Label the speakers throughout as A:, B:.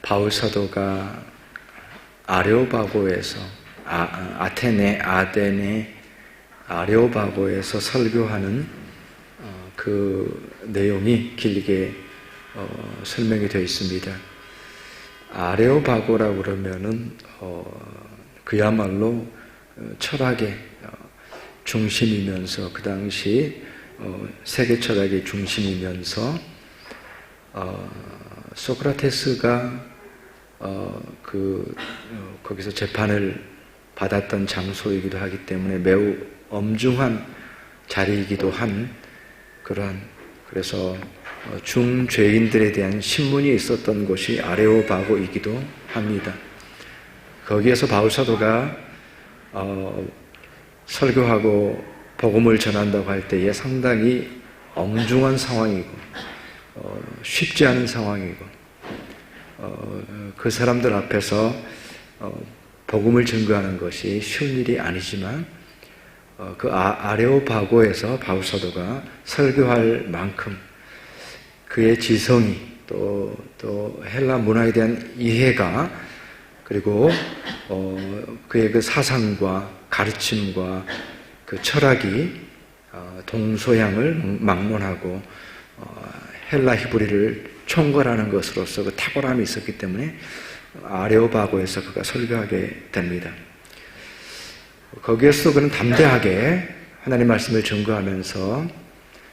A: 바울 사도가 아레오바고에서 아테네 아레오바고에서 설교하는 그 내용이 길게 설명이 되어 있습니다. 아레오바고라고 그러면은 그야말로 철학의 중심이면서 그 당시 세계 철학의 중심이면서 소크라테스가 거기서 재판을 받았던 장소이기도 하기 때문에 매우 엄중한 자리이기도 한 그래서 중죄인들에 대한 신문이 있었던 곳이 아레오바고이기도 합니다. 거기에서 바울 사도가 설교하고 복음을 전한다고 할 때에 상당히 엄중한 상황이고 쉽지 않은 상황이고 그 사람들 앞에서 복음을 증거하는 것이 쉬운 일이 아니지만 그 아레오바고에서 바울 사도가 설교할 만큼 그의 지성이 또 헬라 문화에 대한 이해가 그리고 그의 그 사상과 가르침과 그 철학이 동서양을 막론하고 헬라 히브리를 총괄하는 것으로서 그 탁월함이 있었기 때문에 아레오바고에서 그가 설교하게 됩니다. 거기에서 그는 담대하게 하나님 말씀을 증거하면서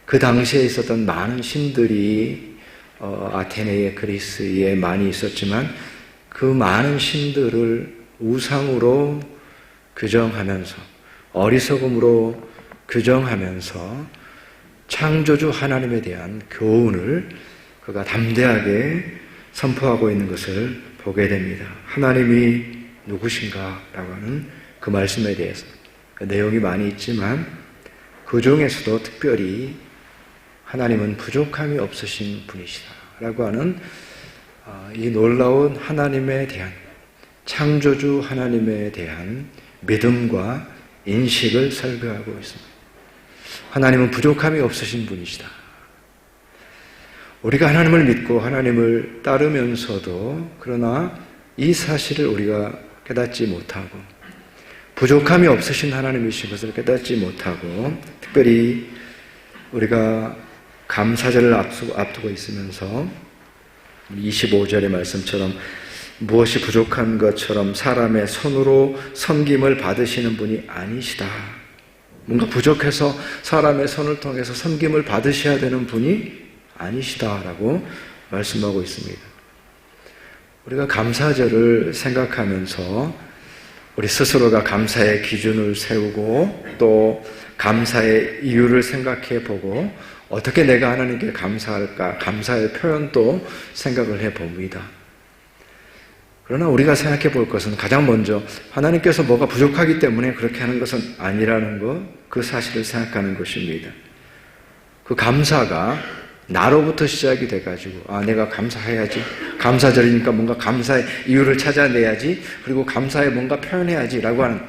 A: 그 당시에 있었던 많은 신들이 아테네에 그리스에 많이 있었지만 그 많은 신들을 우상으로 규정하면서 어리석음으로 규정하면서 창조주 하나님에 대한 교훈을 그가 담대하게 선포하고 있는 것을 보게 됩니다. 하나님이 누구신가라고 하는 그 말씀에 대해서 그 내용이 많이 있지만 그 중에서도 특별히 하나님은 부족함이 없으신 분이시다라고 하는 이 놀라운 하나님에 대한 창조주 하나님에 대한 믿음과 인식을 설교하고 있습니다. 하나님은 부족함이 없으신 분이시다. 우리가 하나님을 믿고 하나님을 따르면서도 그러나 이 사실을 우리가 깨닫지 못하고 부족함이 없으신 하나님이신 것을 깨닫지 못하고 특별히 우리가 감사절을 앞두고 있으면서 25절의 말씀처럼 무엇이 부족한 것처럼 사람의 손으로 섬김을 받으시는 분이 아니시다. 뭔가 부족해서 사람의 손을 통해서 섬김을 받으셔야 되는 분이 아니시다라고 말씀하고 있습니다. 우리가 감사절을 생각하면서 우리 스스로가 감사의 기준을 세우고 또 감사의 이유를 생각해 보고 어떻게 내가 하나님께 감사할까 감사의 표현도 생각을 해 봅니다. 그러나 우리가 생각해 볼 것은 가장 먼저 하나님께서 뭐가 부족하기 때문에 그렇게 하는 것은 아니라는 것, 그 사실을 생각하는 것입니다. 그 감사가 나로부터 시작이 돼가지고 내가 감사해야지, 감사절이니까 뭔가 감사의 이유를 찾아내야지, 그리고 감사에 뭔가 표현해야지 라고 하는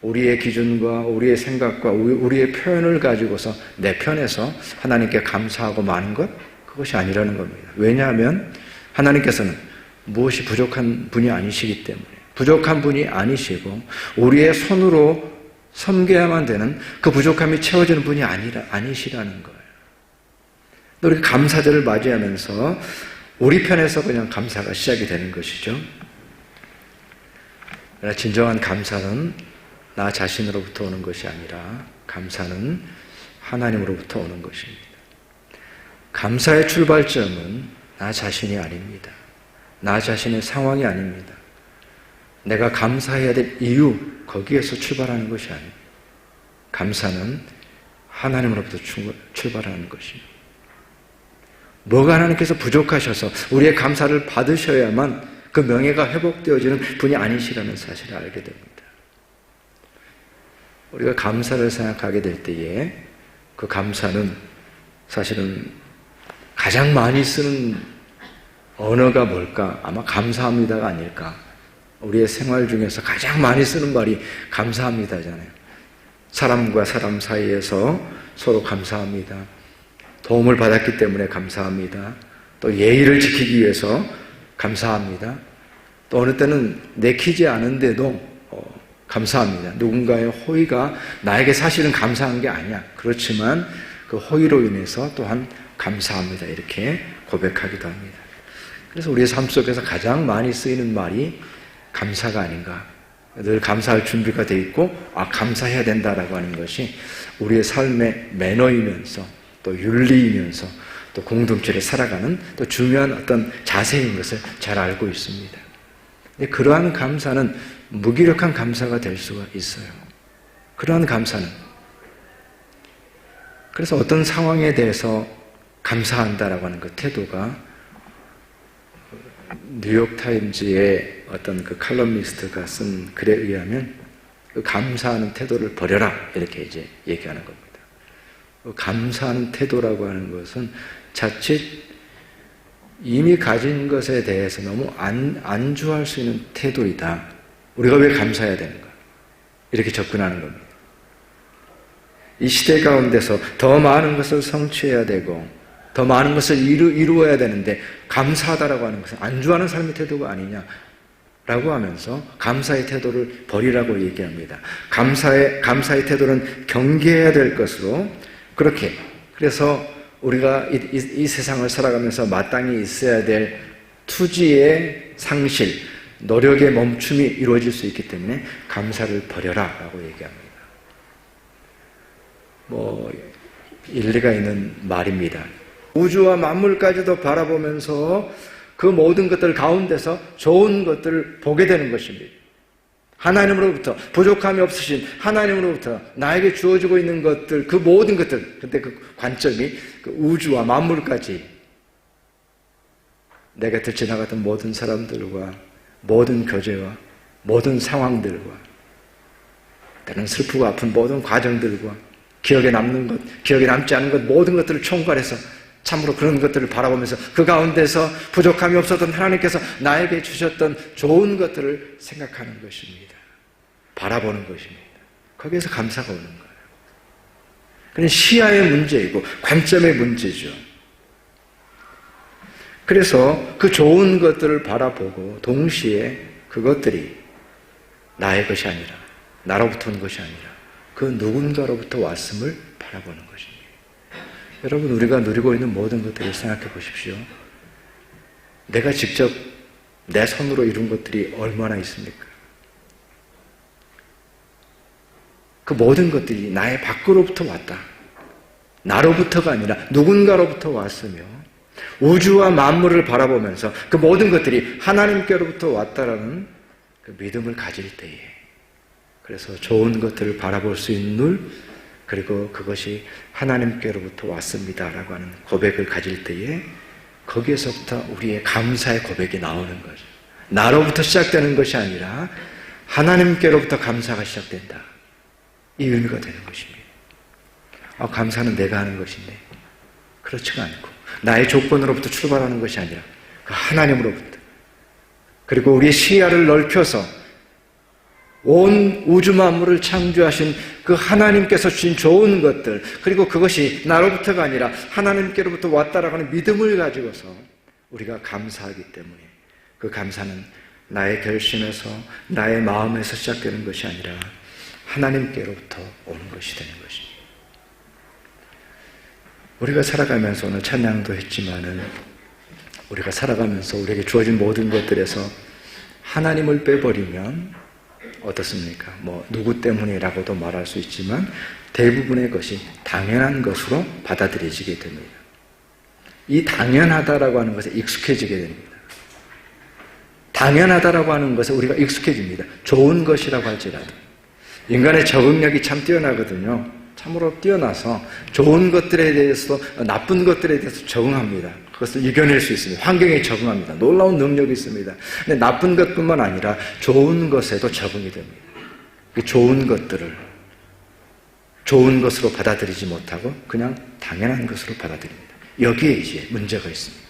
A: 우리의 기준과 우리의 생각과 우리의 표현을 가지고서 내 편에서 하나님께 감사하고 마는 것, 그것이 아니라는 겁니다. 왜냐하면 하나님께서는 무엇이 부족한 분이 아니시기 때문에 부족한 분이 아니시고 우리의 손으로 섬겨야만 되는 그 부족함이 채워지는 분이 아니시라는 거예요. 우리 감사절을 맞이하면서 우리 편에서 그냥 감사가 시작이 되는 것이죠. 그러나 진정한 감사는 나 자신으로부터 오는 것이 아니라 감사는 하나님으로부터 오는 것입니다. 감사의 출발점은 나 자신이 아닙니다. 나 자신의 상황이 아닙니다. 내가 감사해야 될 이유, 거기에서 출발하는 것이 아닙니다. 감사는 하나님으로부터 출발하는 것입니다. 뭐가 하나님께서 부족하셔서 우리의 감사를 받으셔야만 그 명예가 회복되어지는 분이 아니시라는 사실을 알게 됩니다. 우리가 감사를 생각하게 될 때에 그 감사는 사실은 가장 많이 쓰는 언어가 뭘까? 아마 감사합니다가 아닐까? 우리의 생활 중에서 가장 많이 쓰는 말이 감사합니다잖아요. 사람과 사람 사이에서 서로 감사합니다. 도움을 받았기 때문에 감사합니다. 또 예의를 지키기 위해서 감사합니다. 또 어느 때는 내키지 않은데도 감사합니다. 누군가의 호의가 나에게 사실은 감사한 게 아니야. 그렇지만 그 호의로 인해서 또한 감사합니다. 이렇게 고백하기도 합니다. 그래서 우리의 삶 속에서 가장 많이 쓰이는 말이 감사가 아닌가. 늘 감사할 준비가 돼 있고 감사해야 된다라고 하는 것이 우리의 삶의 매너이면서 또 윤리이면서 또 공동체를 살아가는 또 중요한 어떤 자세인 것을 잘 알고 있습니다. 그러한 감사는 무기력한 감사가 될 수가 있어요. 그러한 감사는 그래서 어떤 상황에 대해서 감사한다라고 하는 그 태도가 뉴욕타임즈의 어떤 그 칼럼니스트가 쓴 글에 의하면 그 감사하는 태도를 버려라 이렇게 이제 얘기하는 겁니다. 그 감사하는 태도라고 하는 것은 자칫 이미 가진 것에 대해서 너무 안주할 수 있는 태도이다. 우리가 왜 감사해야 되는가? 이렇게 접근하는 겁니다. 이 시대 가운데서 더 많은 것을 성취해야 되고 더 많은 것을 이루어야 되는데 감사하다라고 하는 것은 안주하는 삶의 태도가 아니냐라고 하면서 감사의 태도를 버리라고 얘기합니다. 감사의 태도는 경계해야 될 것으로 그렇게 그래서 우리가 이 세상을 살아가면서 마땅히 있어야 될 투지의 상실, 노력의 멈춤이 이루어질 수 있기 때문에 감사를 버려라라고 얘기합니다. 일리가 있는 말입니다. 우주와 만물까지도 바라보면서 그 모든 것들 가운데서 좋은 것들을 보게 되는 것입니다. 하나님으로부터 부족함이 없으신 하나님으로부터 나에게 주어지고 있는 것들, 그 모든 것들, 근데 그 관점이 그 우주와 만물까지 내 곁을 지나갔던 모든 사람들과 모든 교제와 모든 상황들과 때는 슬프고 아픈 모든 과정들과 기억에 남는 것, 기억에 남지 않은 것 모든 것들을 총괄해서 참으로 그런 것들을 바라보면서 그 가운데서 부족함이 없었던 하나님께서 나에게 주셨던 좋은 것들을 생각하는 것입니다. 바라보는 것입니다. 거기에서 감사가 오는 거예요. 그건 시야의 문제이고 관점의 문제죠. 그래서 그 좋은 것들을 바라보고 동시에 그것들이 나의 것이 아니라 나로부터 온 것이 아니라 그 누군가로부터 왔음을 바라보는 것입니다. 여러분 우리가 누리고 있는 모든 것들을 생각해 보십시오. 내가 직접 내 손으로 이룬 것들이 얼마나 있습니까? 그 모든 것들이 나의 밖으로부터 왔다. 나로부터가 아니라 누군가로부터 왔으며 우주와 만물을 바라보면서 그 모든 것들이 하나님께로부터 왔다라는 그 믿음을 가질 때에 그래서 좋은 것들을 바라볼 수 있는 눈 그리고 그것이 하나님께로부터 왔습니다라고 하는 고백을 가질 때에 거기에서부터 우리의 감사의 고백이 나오는 거죠. 나로부터 시작되는 것이 아니라 하나님께로부터 감사가 시작된다. 이 의미가 되는 것입니다. 감사는 내가 하는 것인데 그렇지가 않고 나의 조건으로부터 출발하는 것이 아니라 그 하나님으로부터 그리고 우리의 시야를 넓혀서 온 우주 만물을 창조하신 그 하나님께서 주신 좋은 것들 그리고 그것이 나로부터가 아니라 하나님께로부터 왔다라고 하는 믿음을 가지고서 우리가 감사하기 때문에 그 감사는 나의 결심에서 나의 마음에서 시작되는 것이 아니라 하나님께로부터 오는 것이 되는 것입니다. 우리가 살아가면서 오늘 찬양도 했지만은 우리가 살아가면서 우리에게 주어진 모든 것들에서 하나님을 빼버리면 어떻습니까? 누구 때문이라고도 말할 수 있지만 대부분의 것이 당연한 것으로 받아들여지게 됩니다. 이 당연하다라고 하는 것에 익숙해지게 됩니다. 당연하다라고 하는 것에 우리가 익숙해집니다. 좋은 것이라고 할지라도. 인간의 적응력이 참 뛰어나거든요. 참으로 뛰어나서 좋은 것들에 대해서 나쁜 것들에 대해서 적응합니다. 그것을 이겨낼 수 있습니다. 환경에 적응합니다. 놀라운 능력이 있습니다. 근데 나쁜 것뿐만 아니라 좋은 것에도 적응이 됩니다. 그 좋은 것들을 좋은 것으로 받아들이지 못하고 그냥 당연한 것으로 받아들입니다. 여기에 이제 문제가 있습니다.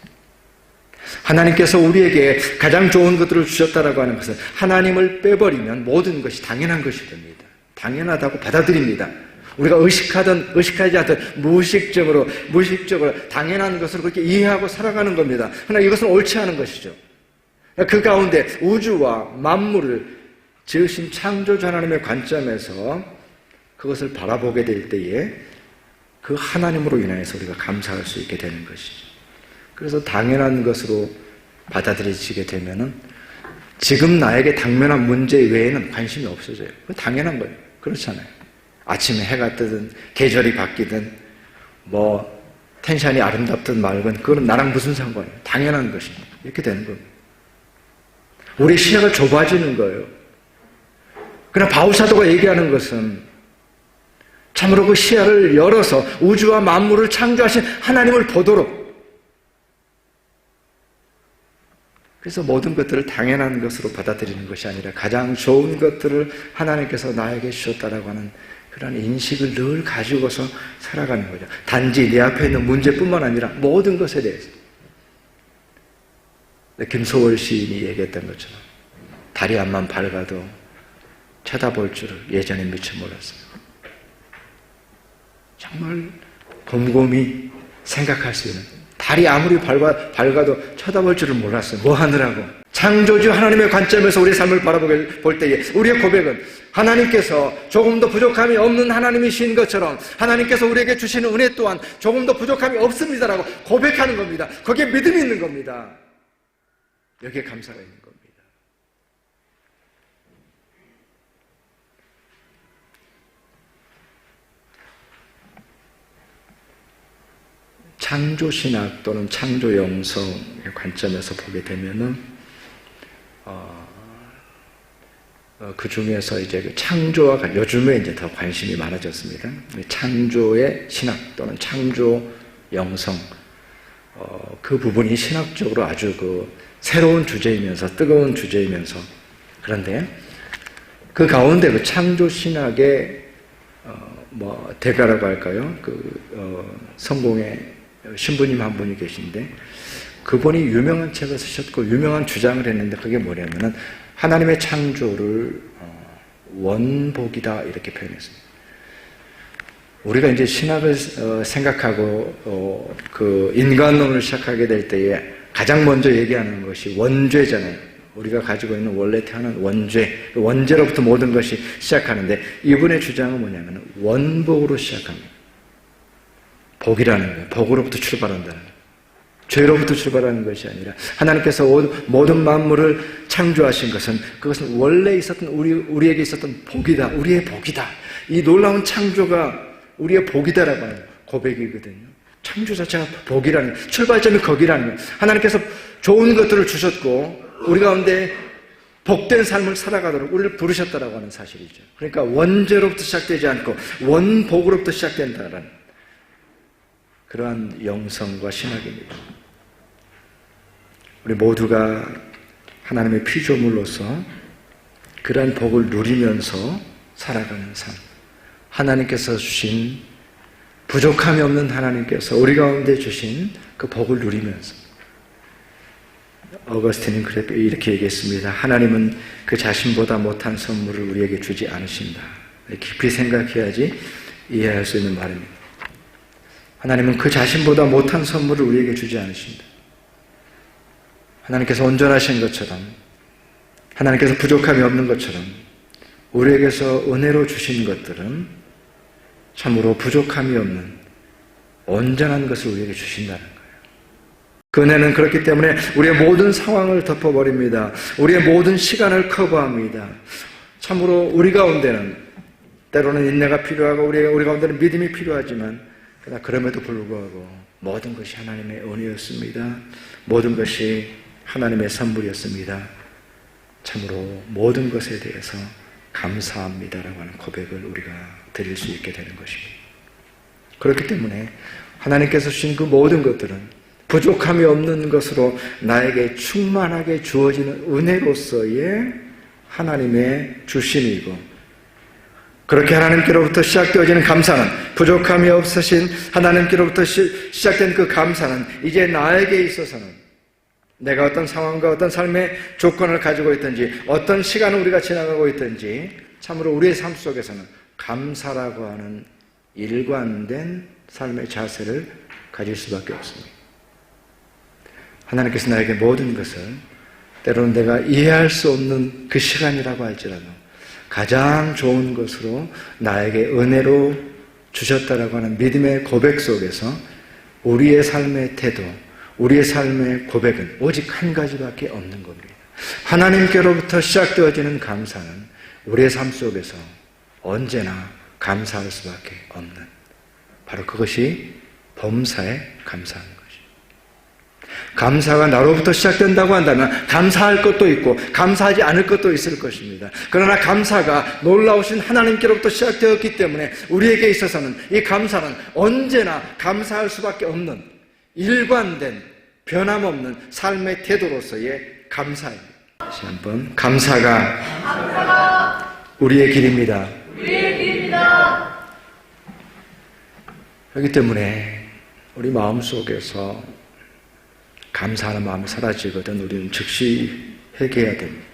A: 하나님께서 우리에게 가장 좋은 것들을 주셨다라고 하는 것은 하나님을 빼버리면 모든 것이 당연한 것이 됩니다. 당연하다고 받아들입니다. 우리가 의식하지 않든 무의식적으로 당연한 것으로 그렇게 이해하고 살아가는 겁니다. 그러나 이것은 옳지 않은 것이죠. 그 가운데 우주와 만물을 지으신 창조주 하나님의 관점에서 그것을 바라보게 될 때에 그 하나님으로 인해서 우리가 감사할 수 있게 되는 것이죠. 그래서 당연한 것으로 받아들여지게 되면은 지금 나에게 당면한 문제 외에는 관심이 없어져요. 그건 당연한 거예요. 그렇잖아요. 아침에 해가 뜨든 계절이 바뀌든 텐션이 아름답든 말건 그건 나랑 무슨 상관이에요. 당연한 것입니다. 이렇게 되는 겁니다. 우리 시야가 좁아지는 거예요. 그러나 바울사도가 얘기하는 것은 참으로 그 시야를 열어서 우주와 만물을 창조하신 하나님을 보도록, 그래서 모든 것들을 당연한 것으로 받아들이는 것이 아니라 가장 좋은 것들을 하나님께서 나에게 주셨다라고 하는 그런 인식을 늘 가지고서 살아가는 거죠. 단지 내 앞에 있는 문제뿐만 아니라 모든 것에 대해서. 김소월 시인이 얘기했던 것처럼 달이 앞만 밝아도 쳐다볼 줄을 예전에 미처 몰랐어요. 정말 곰곰이 생각할 수 있는, 달이 아무리 밝아도 쳐다볼 줄을 몰랐어요. 뭐 하느라고. 창조주 하나님의 관점에서 우리의 삶을 볼 때에 우리의 고백은 하나님께서 조금 더 부족함이 없는 하나님이신 것처럼 하나님께서 우리에게 주시는 은혜 또한 조금 더 부족함이 없습니다라고 고백하는 겁니다. 거기에 믿음이 있는 겁니다. 여기에 감사가 있는 겁니다. 창조신학 또는 창조영성의 관점에서 보게 되면은 그 중에서 이제 창조와 요즘에 이제 더 관심이 많아졌습니다. 창조의 신학 또는 창조영성 그 부분이 신학적으로 아주 새로운 주제이면서 뜨거운 주제이면서, 그런데 그 가운데 그 창조신학의 대가라고 할까요? 성공의 신부님 한 분이 계신데 그분이 유명한 책을 쓰셨고 유명한 주장을 했는데 그게 뭐냐면은 하나님의 창조를 원복이다 이렇게 표현했습니다. 우리가 이제 신학을 생각하고 그 인간론을 시작하게 될 때에 가장 먼저 얘기하는 것이 원죄잖아요. 우리가 가지고 있는 원래 태어난 원죄, 원죄로부터 모든 것이 시작하는데 이분의 주장은 뭐냐면 원복으로 시작합니다. 복이라는 거예요. 복으로부터 출발한다는 거예요. 죄로부터 출발하는 것이 아니라 하나님께서 모든 만물을 창조하신 것은 그것은 원래 있었던 우리에게 있었던 복이다. 우리의 복이다. 이 놀라운 창조가 우리의 복이다라고 하는 고백이거든요. 창조 자체가 복이라는 거예요. 출발점이 거기라는 거예요. 하나님께서 좋은 것들을 주셨고 우리 가운데 복된 삶을 살아가도록 우리를 부르셨다라고 하는 사실이죠. 그러니까 원죄로부터 시작되지 않고 원복으로부터 시작된다라는 그러한 영성과 신학입니다. 우리 모두가 하나님의 피조물로서 그러한 복을 누리면서 살아가는 삶, 하나님께서 주신 부족함이 없는 하나님께서 우리 가운데 주신 그 복을 누리면서, 어거스틴은 이렇게 얘기했습니다. 하나님은 그 자신보다 못한 선물을 우리에게 주지 않으신다. 깊이 생각해야지 이해할 수 있는 말입니다. 하나님은 그 자신보다 못한 선물을 우리에게 주지 않으신다. 하나님께서 온전하신 것처럼, 하나님께서 부족함이 없는 것처럼 우리에게서 은혜로 주신 것들은 참으로 부족함이 없는 온전한 것을 우리에게 주신다는 거예요. 그 은혜는 그렇기 때문에 우리의 모든 상황을 덮어버립니다. 우리의 모든 시간을 커버합니다. 참으로 우리 가운데는 때로는 인내가 필요하고 우리 가운데는 믿음이 필요하지만 그러나 그럼에도 불구하고 모든 것이 하나님의 은혜였습니다. 모든 것이 하나님의 선물이었습니다. 참으로 모든 것에 대해서 감사합니다라고 하는 고백을 우리가 드릴 수 있게 되는 것입니다. 그렇기 때문에 하나님께서 주신 그 모든 것들은 부족함이 없는 것으로 나에게 충만하게 주어지는 은혜로서의 하나님의 주심이고, 그렇게 하나님께로부터 시작되어지는 감사는, 부족함이 없으신 하나님께로부터 시작된 그 감사는 이제 나에게 있어서는 내가 어떤 상황과 어떤 삶의 조건을 가지고 있든지 어떤 시간을 우리가 지나가고 있든지 참으로 우리의 삶 속에서는 감사라고 하는 일관된 삶의 자세를 가질 수밖에 없습니다. 하나님께서 나에게 모든 것을 때로는 내가 이해할 수 없는 그 시간이라고 할지라도 가장 좋은 것으로 나에게 은혜로 주셨다라고 하는 믿음의 고백 속에서 우리의 삶의 태도, 우리의 삶의 고백은 오직 한 가지밖에 없는 겁니다. 하나님께로부터 시작되어지는 감사는 우리의 삶 속에서 언제나 감사할 수밖에 없는, 바로 그것이 범사에 감사하는 것입니다. 감사가 나로부터 시작된다고 한다면 감사할 것도 있고 감사하지 않을 것도 있을 것입니다. 그러나 감사가 놀라우신 하나님께로부터 시작되었기 때문에 우리에게 있어서는 이 감사는 언제나 감사할 수밖에 없는 일관된 변함없는 삶의 태도로서의 감사입니다. 다시 한번, 감사가 우리의 길입니다. 그렇기 때문에 우리 마음속에서 감사하는 마음이 사라지거든 우리는 즉시 회개해야 됩니다.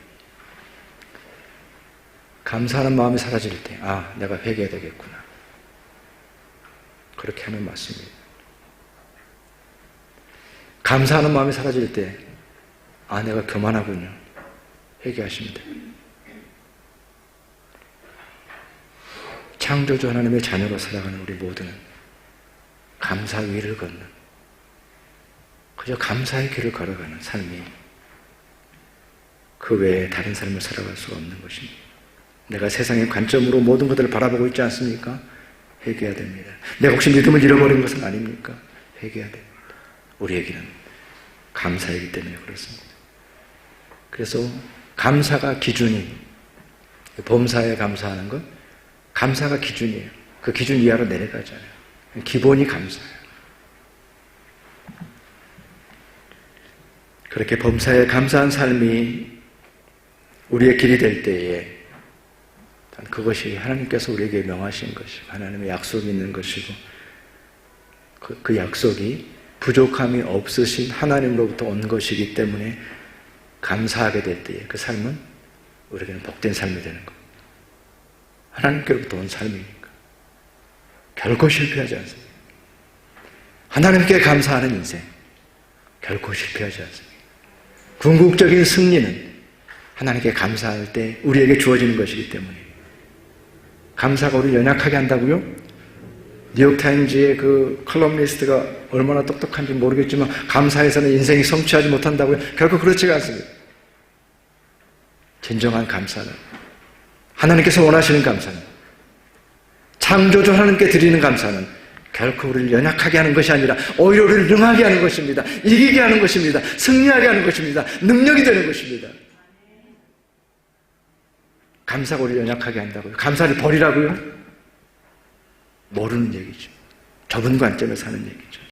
A: 감사하는 마음이 사라질 때, 내가 회개해야 되겠구나. 그렇게 하면 맞습니다. 감사하는 마음이 사라질 때, 내가 교만하군요. 회개하시면 됩니다. 창조주 하나님의 자녀로 살아가는 우리 모두는 감사 위를 걷는, 그저 감사의 길을 걸어가는 삶이 그 외에 다른 삶을 살아갈 수가 없는 것입니다. 내가 세상의 관점으로 모든 것들을 바라보고 있지 않습니까? 회개해야 됩니다. 내가 혹시 믿음을 잃어버린 것은 아닙니까? 회개해야 됩니다. 우리에게는 감사이기 때문에 그렇습니다. 그래서 감사가 기준이, 범사에 감사하는 것, 감사가 기준이에요. 그 기준 이하로 내려가잖아요. 기본이 감사예요. 그렇게 범사에 감사한 삶이 우리의 길이 될 때에 그것이 하나님께서 우리에게 명하신 것이고 하나님의 약속이 있는 것이고 그 약속이 부족함이 없으신 하나님으로부터 온 것이기 때문에 감사하게 될 때에 그 삶은 우리에게는 복된 삶이 되는 겁니다. 하나님께로부터 온 삶이니까 결코 실패하지 않습니다. 하나님께 감사하는 인생 결코 실패하지 않습니다. 궁극적인 승리는 하나님께 감사할 때 우리에게 주어지는 것이기 때문에, 감사가 우리를 연약하게 한다고요? 뉴욕타임즈의 그 컬럼니스트가 얼마나 똑똑한지 모르겠지만 감사해서는 인생이 성취하지 못한다고요? 결코 그렇지가 않습니다. 진정한 감사는, 하나님께서 원하시는 감사는, 창조주 하나님께 드리는 감사는 결코 우리를 연약하게 하는 것이 아니라 오히려 우리를 능하게 하는 것입니다. 이기게 하는 것입니다. 승리하게 하는 것입니다. 능력이 되는 것입니다. 감사가 우리를 연약하게 한다고요? 감사를 버리라고요? 모르는 얘기죠. 좁은 관점에 사는 얘기죠.